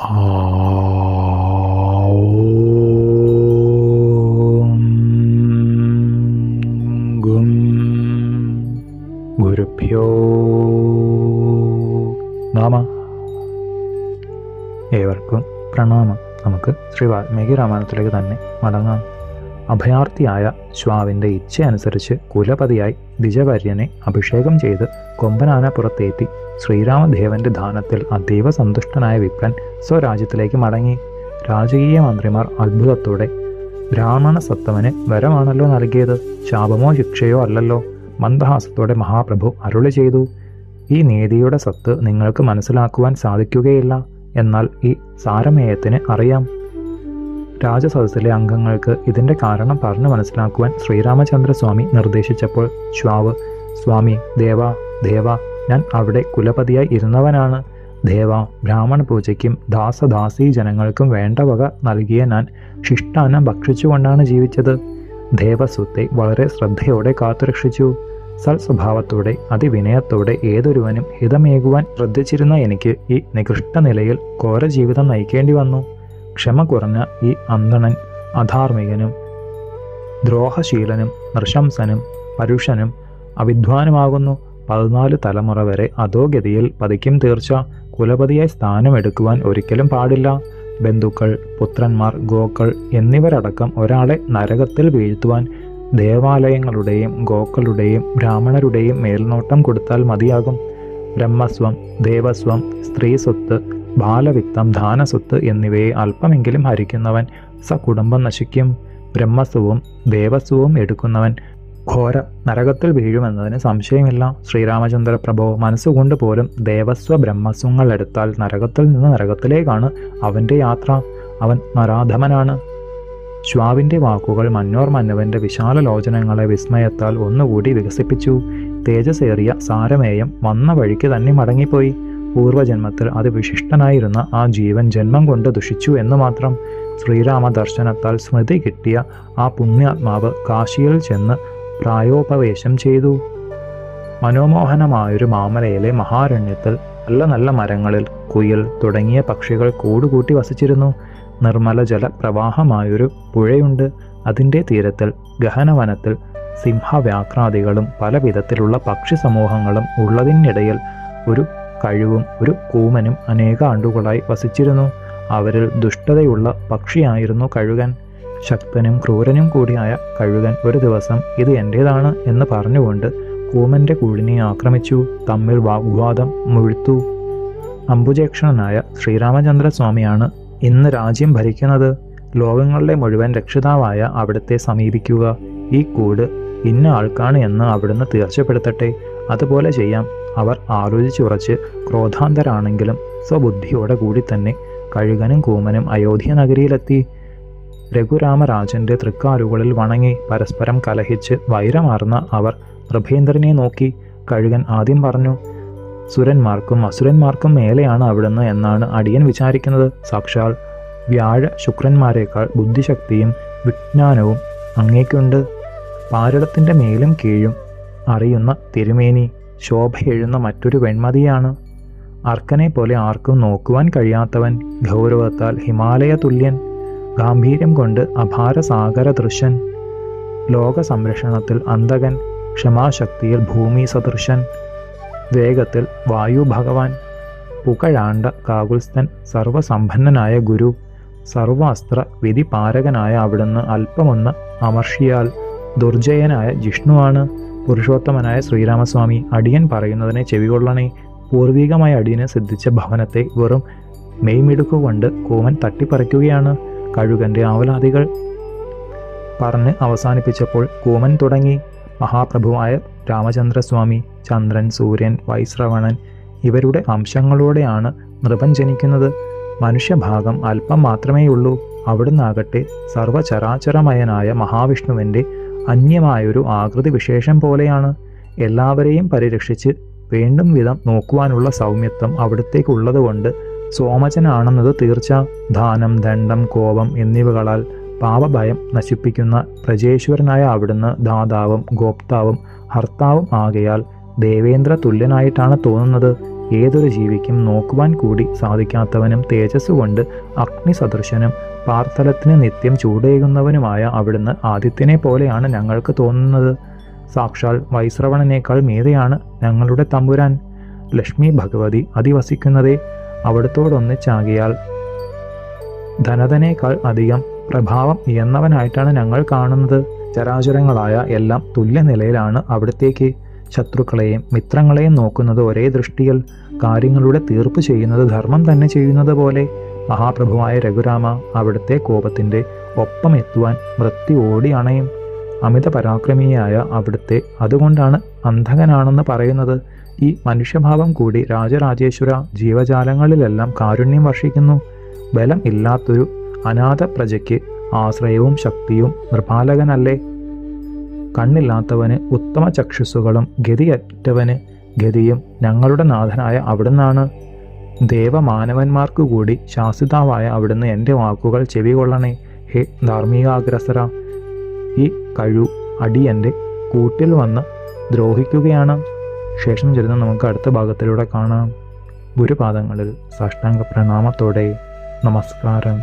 ഗും ഗുരുഭ്യോ നമ. ഏവർക്കും പ്രണാമം. നമുക്ക് ശ്രീ വാൽമീകി രാമായണത്തിലേക്ക് തന്നെ മടങ്ങാം. അഭയാർത്ഥിയായ ശ്വാവിൻ്റെ ഇച്ഛയനുസരിച്ച് കുലപതിയായി ദ്വിജവര്യനെ അഭിഷേകം ചെയ്ത് കൊമ്പനാന പുറത്തേറ്റി ശ്രീരാമദേവന്റെ ദാനത്തിൽ അതീവ സന്തുഷ്ടനായ വിപ്രൻ സ്വരാജ്യത്തിലേക്ക് മടങ്ങി. രാജകീയ മന്ത്രിമാർ അത്ഭുതത്തോടെ, ബ്രാഹ്മണ സത്തമന് വരമാണല്ലോ നൽകിയത്, ശാപമോ ശിക്ഷയോ അല്ലല്ലോ. മന്ദഹാസത്തോടെ മഹാപ്രഭു അരുളി ചെയ്തു, ഈ നീതിയുടെ സത്ത് നിങ്ങൾക്ക് മനസ്സിലാക്കുവാൻ സാധിക്കുകയില്ല. എന്നാൽ ഈ സാരമേയത്തിന് അറിയാം. രാജസദസ്സിലെ അംഗങ്ങൾക്ക് ഇതിൻ്റെ കാരണം പറഞ്ഞു മനസ്സിലാക്കുവാൻ ശ്രീരാമചന്ദ്രസ്വാമി നിർദ്ദേശിച്ചപ്പോൾ ശ്വാവ്, സ്വാമി, ദേവ, ഞാൻ അവിടെ കുലപതിയായി ഇരുന്നവനാണ്. ദേവ, ബ്രാഹ്മണ പൂജയ്ക്കും ദാസദാസീ ജനങ്ങൾക്കും വേണ്ട വക നൽകിയ ഞാൻ ശിഷ്ടാന്നം ഭക്ഷിച്ചുകൊണ്ടാണ് ജീവിച്ചത്. ദേവസ്വത്തെ വളരെ ശ്രദ്ധയോടെ കാത്തുരക്ഷിച്ചു. സൽസ്വഭാവത്തോടെ അതിവിനയത്തോടെ ഏതൊരുവനും ഹിതമേകുവാൻ ശ്രദ്ധിച്ചിരുന്ന എനിക്ക് ഈ നികൃഷ്ട നിലയിൽ ഘോര ജീവിതം നയിക്കേണ്ടി വന്നു. ക്ഷമ കുറഞ്ഞ ഈ അന്ധണൻ അധാർമികനും ദ്രോഹശീലനും നൃശംസനും പരുഷനും അവിദ്വാനുമാകുന്നു. 14 തലമുറ വരെ അധോഗതിയിൽ പതിക്കും തീർച്ച. കുലപതിയായി സ്ഥാനമെടുക്കുവാൻ ഒരിക്കലും പാടില്ല. ബന്ധുക്കൾ, പുത്രന്മാർ, ഗോക്കൾ എന്നിവരടക്കം ഒരാളെ നരകത്തിൽ വീഴ്ത്തുവാൻ ദേവാലയങ്ങളുടെയും ഗോക്കളുടെയും ബ്രാഹ്മണരുടെയും മേൽനോട്ടം കൊടുത്താൽ മതിയാകും. ബ്രഹ്മസ്വം, ദേവസ്വം, സ്ത്രീസ്വത്ത്, ബാലവിത്തം, ദാനസ്വത്ത് എന്നിവയെ അല്പമെങ്കിലും ഹരിക്കുന്നവൻ സകുടുംബം നശിക്കും. ബ്രഹ്മസ്വവും ദേവസ്വവും എടുക്കുന്നവൻ ഘോര നരകത്തിൽ വീഴുമെന്നതിന് സംശയമില്ല. ശ്രീരാമചന്ദ്ര പ്രഭു മനസ്സുകൊണ്ട് പോലും ദേവസ്വ ബ്രഹ്മസ്വങ്ങൾ എടുത്താൽ നരകത്തിൽ നിന്ന് നരകത്തിലേക്കാണ് അവൻ്റെ യാത്ര. അവൻ നരാധമനാണ്. ശ്വാവിൻ്റെ വാക്കുകൾ മന്നോർ മന്നവൻ്റെ വിശാല ലോചനങ്ങളെ വിസ്മയത്താൽ ഒന്നുകൂടി വികസിപ്പിച്ചു. തേജസ്സേറിയ സാരമേയം വന്ന വഴിക്ക് തന്നെ മടങ്ങിപ്പോയി. പൂർവജന്മത്തിൽ അതിവിശിഷ്ടനായിരുന്ന ആ ജീവൻ ജന്മം കൊണ്ട് ദുഷിച്ചു എന്ന് മാത്രം. ശ്രീരാമ ദർശനത്താൽ സ്മൃതി കിട്ടിയ ആ പുണ്യാത്മാവ് കാശിയിൽ ചെന്ന് പ്രായോപവേശം ചെയ്തു. മനോമോഹനമായൊരു മാമലയിലെ മഹാരണ്യത്തിൽ നല്ല നല്ല മരങ്ങളിൽ കുയിൽ തുടങ്ങിയ പക്ഷികൾ കൂടുകൂട്ടി വസിച്ചിരുന്നു. നിർമ്മല ജല പ്രവാഹമായൊരു പുഴയുണ്ട്. അതിൻ്റെ തീരത്തിൽ ഗഹനവനത്തിൽ സിംഹവ്യാക്രാദികളും പല വിധത്തിലുള്ള പക്ഷി സമൂഹങ്ങളും ഉള്ളതിനിടയിൽ ഒരു കഴുവും ഒരു കൂമനും അനേക ആണ്ടുകളായി വസിച്ചിരുന്നു. അവരിൽ ദുഷ്ടതയുള്ള പക്ഷിയായിരുന്നു കഴുകൻ. ശക്തനും ക്രൂരനും കൂടിയായ കഴുകൻ ഒരു ദിവസം ഇത് എൻ്റേതാണ് എന്ന് പറഞ്ഞുകൊണ്ട് കൂമൻ്റെ കൂടിനെ ആക്രമിച്ചു. തമ്മിൽ വാഗ്വാദം മുഴുത്തു. അംബുജേക്ഷണനായ ശ്രീരാമചന്ദ്രസ്വാമിയാണ് ഇന്ന് രാജ്യം ഭരിക്കുന്നത്. ലോകങ്ങളുടെ മുഴുവൻ രക്ഷിതാവായ അവിടുത്തെ സമീപിക്കുക. ഈ കൂട് ഇന്ന ആൾക്കാണ് എന്ന് അവിടുന്ന് തീർച്ചപ്പെടുത്തട്ടെ. അതുപോലെ ചെയ്യാം. അവർ ആലോചിച്ചുറച്ച് ക്രോധാന്തരാണെങ്കിലും സ്വബുദ്ധിയോടെ കൂടി തന്നെ കഴുകനും കൂമനും അയോധ്യ നഗരിയിലെത്തി. രഘുരാമരാജന്റെ തൃക്കാലുകളിൽ വണങ്ങി പരസ്പരം കലഹിച്ച് വൈരമാർന്ന അവർ നൃപേന്ദ്രനെ നോക്കി. കഴുകൻ ആദ്യം പറഞ്ഞു, സുരന്മാർക്കും അസുരന്മാർക്കും മേലെയാണ് അവിടുന്ന് എന്നാണ് അടിയൻ വിചാരിക്കുന്നത്. സാക്ഷാൽ വ്യാഴ ശുക്രന്മാരെക്കാൾ ബുദ്ധിശക്തിയും വിജ്ഞാനവും അങ്ങേക്കുണ്ട്. പാരിടത്തിൻ്റെ മേലും കീഴും അറിയുന്ന തിരുമേനി ശോഭയെഴുന്ന മറ്റൊരു വെൺമതിയാണ്. അർക്കനെ പോലെ ആർക്കും നോക്കുവാൻ കഴിയാത്തവൻ, ഗൗരവത്താൽ ഹിമാലയ തുല്യൻ, ഗാംഭീര്യം കൊണ്ട് അപാരസാഗര ദൃശ്യൻ, ലോക സംരക്ഷണത്തിൽ അന്തകൻ, ക്ഷമാശക്തിയിൽ ഭൂമി സദൃശൻ, വേഗത്തിൽ വായു ഭഗവാൻ, പുകഴാണ്ട കാകുൽസ്ഥൻ, സർവസമ്പന്നനായ ഗുരു, സർവാസ്ത്ര വിധിപാരകനായ അവിടുന്ന് അല്പമൊന്ന് അമർഷിയാൽ ദുർജയനായ ജിഷ്ണുവാണ്. പുരുഷോത്തമനായ ശ്രീരാമസ്വാമി, അടിയൻ പറയുന്നതിനെ ചെവികൊള്ളണേ. പൂർവികമായ അടിയന് സിദ്ധിച്ച ഭവനത്തെ വെറും മെയ്മിടുക്കുകൊണ്ട് കൂമൻ തട്ടിപ്പറിക്കുകയാണ്. കഴുകൻ്റെ ആവലാദികൾ പറഞ്ഞ് അവസാനിപ്പിച്ചപ്പോൾ കൂമൻ തുടങ്ങി. മഹാപ്രഭുവായ രാമചന്ദ്രസ്വാമി, ചന്ദ്രൻ, സൂര്യൻ, വൈശ്രവണൻ ഇവരുടെ അംശങ്ങളോടെയാണ് നൃപൻ ജനിക്കുന്നത്. മനുഷ്യഭാഗം അല്പം മാത്രമേയുള്ളൂ. അവിടുന്നാകട്ടെ സർവചരാചരമയനായ മഹാവിഷ്ണുവിൻ്റെ അന്യമായൊരു ആകൃതി വിശേഷം പോലെയാണ്. എല്ലാവരെയും പരിരക്ഷിച്ച് വേണ്ടും വിധം നോക്കുവാനുള്ള സൗമ്യത്വം അവിടത്തേക്കുള്ളതുകൊണ്ട് സോമചനാണെന്നത് തീർച്ച. ദാനം, ദണ്ഡം, കോപം എന്നിവകളാൽ പാപഭയം നശിപ്പിക്കുന്ന പ്രജേശ്വരനായ അവിടുന്ന് ദാതാവും ഗോപ്താവും ഹർത്താവും ആകയാൽ ദേവേന്ദ്ര തുല്യനായിട്ടാണ് തോന്നുന്നത്. ഏതൊരു ജീവിക്കും നോക്കുവാൻ കൂടി സാധിക്കാത്തവനും തേജസ് കൊണ്ട് അഗ്നിസദൃശനും പാർത്തലത്തിന് നിത്യം ചൂടേകുന്നവനുമായ അവിടുന്ന് ആദിത്യനെ പോലെയാണ് ഞങ്ങൾക്ക് തോന്നുന്നത്. സാക്ഷാൽ വൈശ്രവണനേക്കാൾ മീതെയാണ് ഞങ്ങളുടെ തമ്പുരാൻ. ലക്ഷ്മി ഭഗവതി അധിവസിക്കുന്നതേ അവിടുത്തോടൊന്നിച്ചാകിയാൽ ധനധനേക്കാൾ അധികം പ്രഭാവം എന്നവനായിട്ടാണ് ഞങ്ങൾ കാണുന്നത്. ചരാചരങ്ങളായ എല്ലാം തുല്യനിലയിലാണ് അവിടത്തേക്ക്. ശത്രുക്കളെയും മിത്രങ്ങളെയും നോക്കുന്നത് ഒരേ ദൃഷ്ടിയിൽ, കാര്യങ്ങളുടെ തീർപ്പ് ചെയ്യുന്നത് ധർമ്മം തന്നെ ചെയ്യുന്നത് പോലെ. മഹാപ്രഭുവായ രഘുരാമ, അവിടുത്തെ കോപത്തിൻ്റെ ഒപ്പം എത്തുവാൻ മൃത്യു ഓടി അണയും. അമിത പരാക്രമിയായ അവിടുത്തെ അതുകൊണ്ടാണ് അന്ധകനാണെന്ന് പറയുന്നത്. ഈ മനുഷ്യഭാവം കൂടി രാജരാജേശ്വര ജീവജാലങ്ങളിലെല്ലാം കാരുണ്യം വർഷിക്കുന്നു. ബലം ഇല്ലാത്തൊരു അനാഥ പ്രജയ്ക്ക് ആശ്രയവും ശക്തിയും നൃപാലകനല്ലേ. കണ്ണില്ലാത്തവന് ഉത്തമ ചക്ഷുസ്സുകളും ഗതിയറ്റവന് ഗതിയും ഞങ്ങളുടെ നാഥനായ അവിടുന്നാണ്. ദേവമാനവന്മാർക്കു കൂടി ശാസിതാവായ അവിടുന്ന് എൻ്റെ വാക്കുകൾ ചെവികൊള്ളണേ. ഹേ ധാർമ്മികാഗ്രസര, ഈ അടിയൻ്റെ കൂട്ടിൽ വന്ന് ദ്രോഹിക്കുകയാണ്. ശേഷം ചെല്ലുന്ന നമുക്ക് അടുത്ത ഭാഗത്തിലൂടെ കാണാം. ഗുരുപാദങ്ങളിൽ സാഷ്ടാംഗ പ്രണാമത്തോടെ നമസ്കാരം.